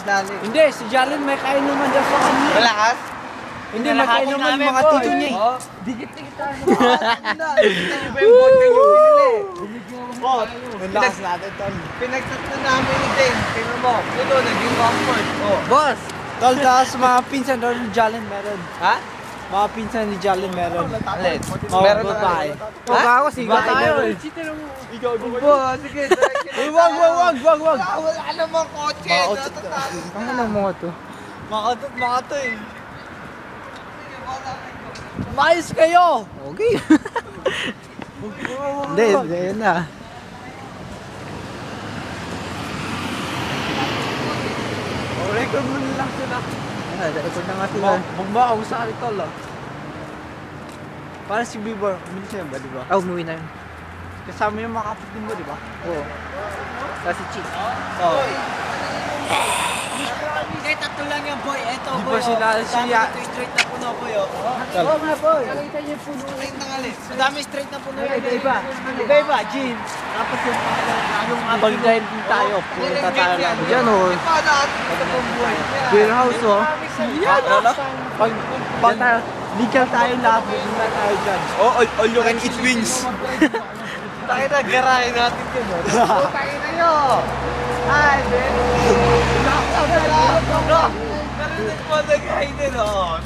dali. Hindi, si Jalen may kainuman dyan sa kanya. Malakas? Hindi, may kainuman yung mga tito niya eh. Dikit-dikit tayo. Iba yung vodka yung binili. Oh, Ang lakas natin, tol. pinagtatlo namin ni Jane. Tingnan mo. Ito, naging awkward. Oh. Boss! Tol, tapos mga pinsan daw ni Jalen meron. Ha? Mga pinsan ni Jalen meron. Alin? Meron babae. Huwag ako, siga tayo eh. Ikaw gusto. Sige, Wag. wala namang kotse. Ang ano mga to? Mga to eh. Mayos kayo! Okay. Hindi, yun na. Record mo na lang sila. Record na nga sila. Magbakaw sa akin tol ah. Para si Bieber, umili siya ba, di ba? Oh, umuwi na yun. Kasama yung mga kapatid mo, di ba? Oo. Tapos si Chief. Oo. Hindi, tatlo lang yan, boy. Eto, Di boy. ba sila siya? Straight na puno, boy. Oo nga, boy. Nakita niyo yung puno. Straight na nga, madami straight na puno. Iba, Jean. Tapos yung pag-dine din tayo. Punta tayo lang. Yan o. Beer house o. Yan o. Pag legal tayo lahat, punta tayo dyan. Oh, all you can eat wings. Tayo na, garahin natin yun. Tayo na yun. Ay, Ben. Pero nagpo nag-hide din, oh.